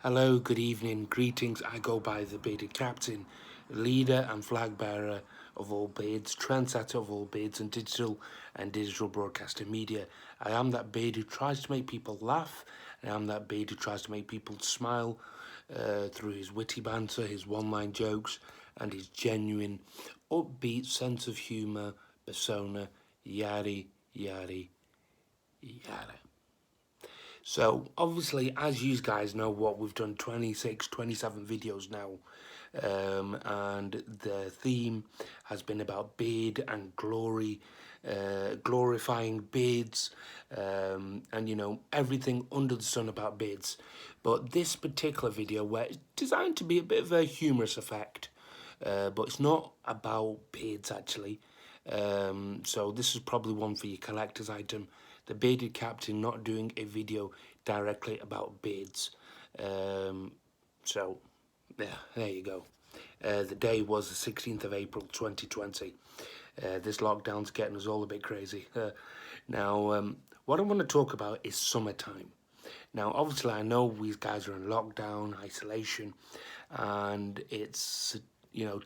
Hello, good evening, greetings. I go by the Bearded Captain, leader and flag bearer of all beards, trendsetter of all beards and digital broadcasting media. I am that beard who tries to make people laugh. I am that beard who tries to make people smile through his witty banter, his one-line jokes, and his genuine, upbeat sense of humour, persona, yada, yada, yada. So obviously, as you guys know, what we've done 26, 27 videos now, and the theme has been about beard and glory, glorifying beards, and everything under the sun about beards. But this particular video, where it's designed to be a bit of a humorous effect, but it's not about beards actually. So this is probably one for your collector's item. The Bearded Captain not doing a video directly about beards. So, yeah, there you go. The day was the 16th of April 2020. This lockdown's getting us all a bit crazy. Now, what I want to talk about is summertime. Now, obviously, I know these guys are in lockdown, isolation, and it's,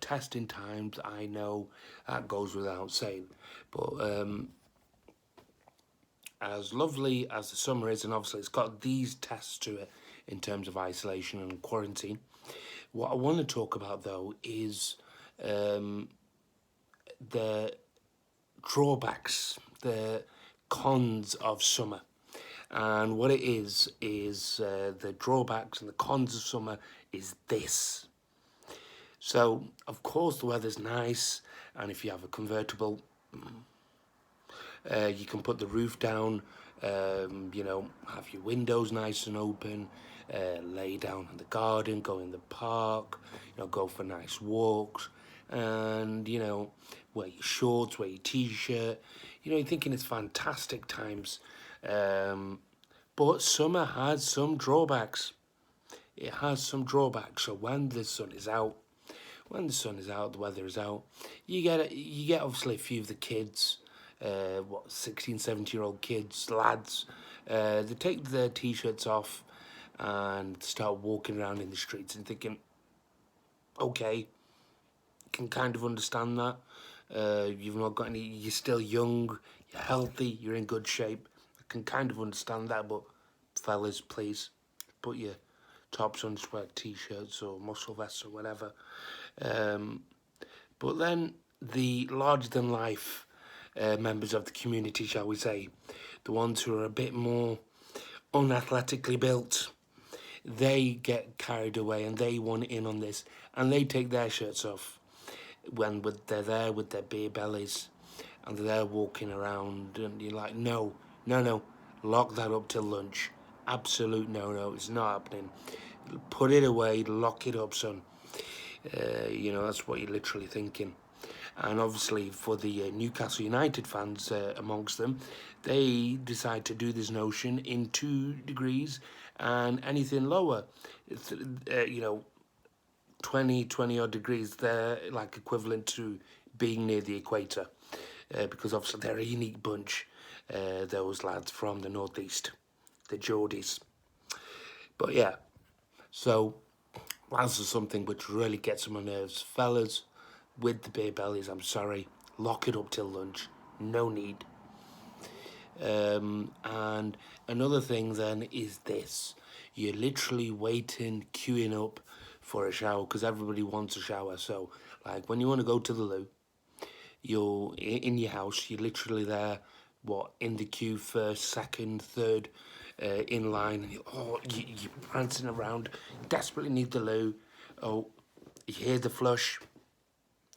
testing times. I know that goes without saying. But as lovely as the summer is, and obviously it's got these tests to it in terms of isolation and quarantine, what I want to talk about though is the drawbacks, the cons of summer. And what it is the drawbacks and the cons of summer is this. So, of course, the weather's nice, and if you have a convertible, you can put the roof down, have your windows nice and open, lay down in the garden, go in the park, go for nice walks, and, wear your shorts, wear your t-shirt. You're thinking it's fantastic times. But summer has some drawbacks. It has some drawbacks. So when the sun is out, the weather is out, you get obviously a few of the kids, 16, 17-year-old kids, lads, they take their t-shirts off and start walking around in the streets and thinking, okay, can kind of understand that. You've not got any, you're still young, you're healthy, you're in good shape. I can kind of understand that, but fellas, please, put your tops on, just wear t-shirts or muscle vests or whatever. But then the larger-than-life members of the community, shall we say, the ones who are a bit more unathletically built, they get carried away and they want in on this, and they take their shirts off when they're there with their beer bellies and they're walking around, and you're like, no, no, no, lock that up till lunch. Absolute no, it's not happening. Put it away, lock it up, son. That's what you're literally thinking. And obviously for the Newcastle United fans amongst them, they decide to do this notion in 2 degrees and anything lower. 20 odd degrees, they're like equivalent to being near the equator, because obviously they're a unique bunch, those lads from the northeast, the Geordies. But yeah, so that's something which really gets on my nerves. Fellas with the beer bellies, I'm sorry, lock it up till lunch. No need. And another thing then is this. You're literally waiting, queuing up for a shower because everybody wants a shower. So, like, when you want to go to the loo, you're in your house, you're literally there, in the queue, first, second, third, in line, and you're prancing around, desperately need the loo. Oh, you hear the flush,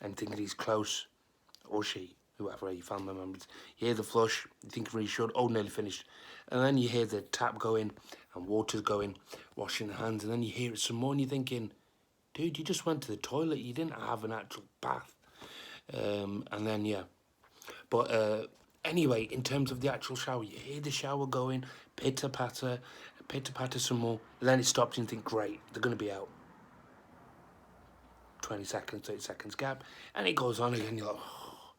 and thinking he's close, or she, whoever your family members. You hear the flush, you think really should, oh, nearly finished. And then you hear the tap going, and water's going, washing the hands, and then you hear it some more, and you're thinking, dude, you just went to the toilet, you didn't have an actual bath. And then, yeah. But anyway, in terms of the actual shower, you hear the shower going, pitter-patter some more, and then it stops and you think, great, they're going to be out. 20 seconds, 30 seconds gap, and it goes on again, you're like, oh,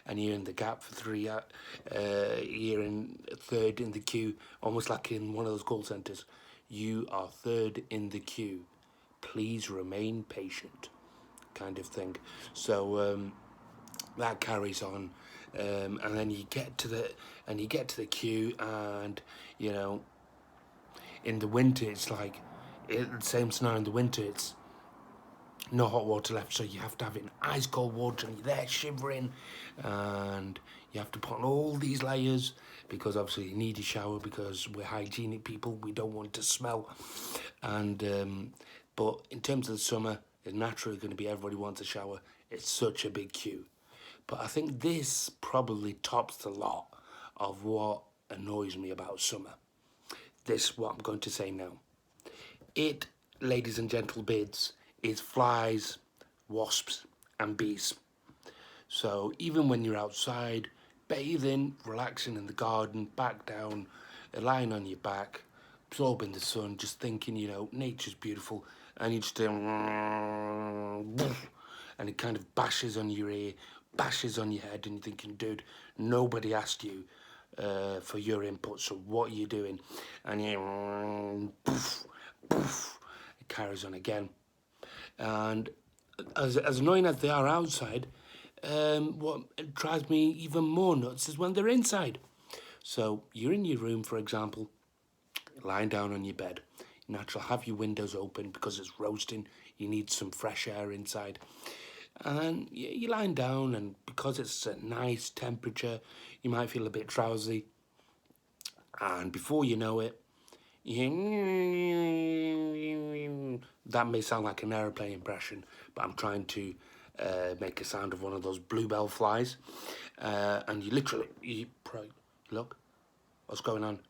and you're in the gap for 3, you're in third in the queue, almost like in one of those call centres. you are third in the queue. Please remain patient, kind of thing. So that carries on, and then you get to the queue, and you know, in the winter it's like the same scenario. In the winter, it's no hot water left, so you have to have it in ice cold water, and you're there shivering, and you have to put on all these layers because obviously you need a shower because we're hygienic people, we don't want to smell. And but in terms of the summer, it's naturally going to be everybody wants a shower. It's such a big queue. But I think this probably tops the lot of what annoys me about summer. This, what I'm going to say now. It, ladies and gentlebids, is flies, wasps, and bees. So even when you're outside, bathing, relaxing in the garden, back down, lying on your back, absorbing the sun, just thinking, nature's beautiful, and you just do, and it kind of bashes on your ear, bashes on your head, and you're thinking, dude, nobody asked you for your input, so what are you doing? And you, it carries on again. And as annoying as they are outside, what drives me even more nuts is when they're inside. So you're in your room, for example, lying down on your bed. You naturally have your windows open because it's roasting. You need some fresh air inside. And you're lying down, and because it's a nice temperature, you might feel a bit drowsy. And before you know it, that may sound like an aeroplane impression, but I'm trying to make a sound of one of those bluebell flies. And you literally, look, what's going on?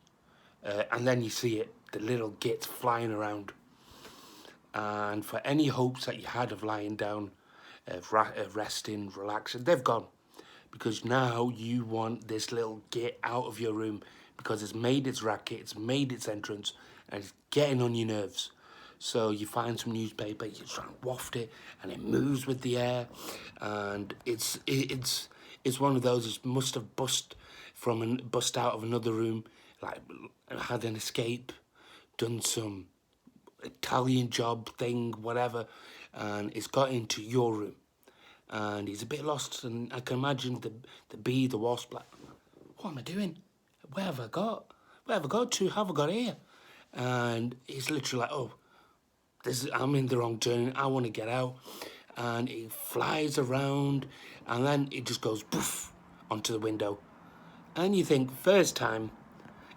And then you see it, the little gits flying around. And for any hopes that you had of lying down, resting, relaxing, they've gone. Because now you want this little git out of your room because it's made its racket, it's made its entrance, and it's getting on your nerves. So you find some newspaper, you try and waft it, and it moves with the air, and it's one of those. It must have bust out of another room, like had an escape, done some Italian job thing, whatever, and it's got into your room. And he's a bit lost, and I can imagine the bee, the wasp, like, what am I doing? Where have I got? Where have I got to? How have I got here? And he's literally like, oh, I'm in the wrong turn. I want to get out. And he flies around, and then it just goes poof onto the window. And you think, first time,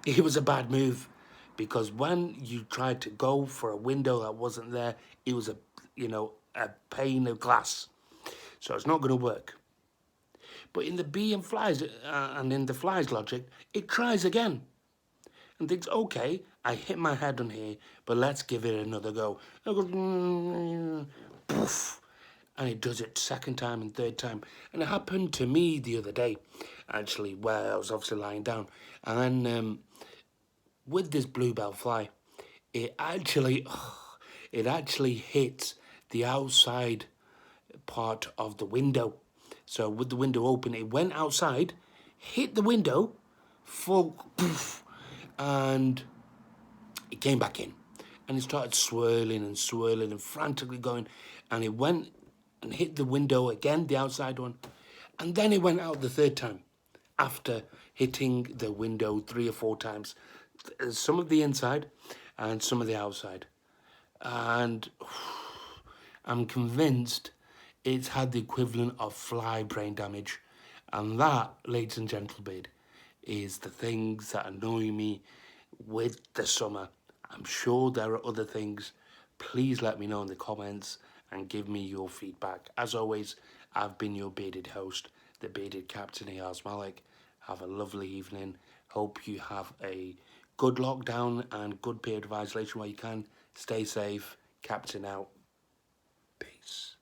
it was a bad move, because when you tried to go for a window that wasn't there, it was a pane of glass. So it's not going to work. But in the bee and flies, and in the flies logic, it tries again. And thinks, okay, I hit my head on here, but let's give it another go. And it goes, poof. And it does it second time and third time. And it happened to me the other day, actually, where I was obviously lying down. And then with this bluebell fly, it actually hits the outside part of the window. So with the window open, it went outside, hit the window, full poof, and it came back in. And it started swirling and frantically going. And it went and hit the window again, the outside one. And then it went out the third time after hitting the window 3 or 4 times. Some of the inside and some of the outside. And I'm convinced it's had the equivalent of fly brain damage. And that, ladies and gentlemen, is the things that annoy me with the summer. I'm sure there are other things. Please let me know in the comments and give me your feedback. As always, I've been your bearded host, the bearded Captain Ayaz Malik. Have a lovely evening. Hope you have a good lockdown and good period of isolation where you can. Stay safe. Captain out. Peace.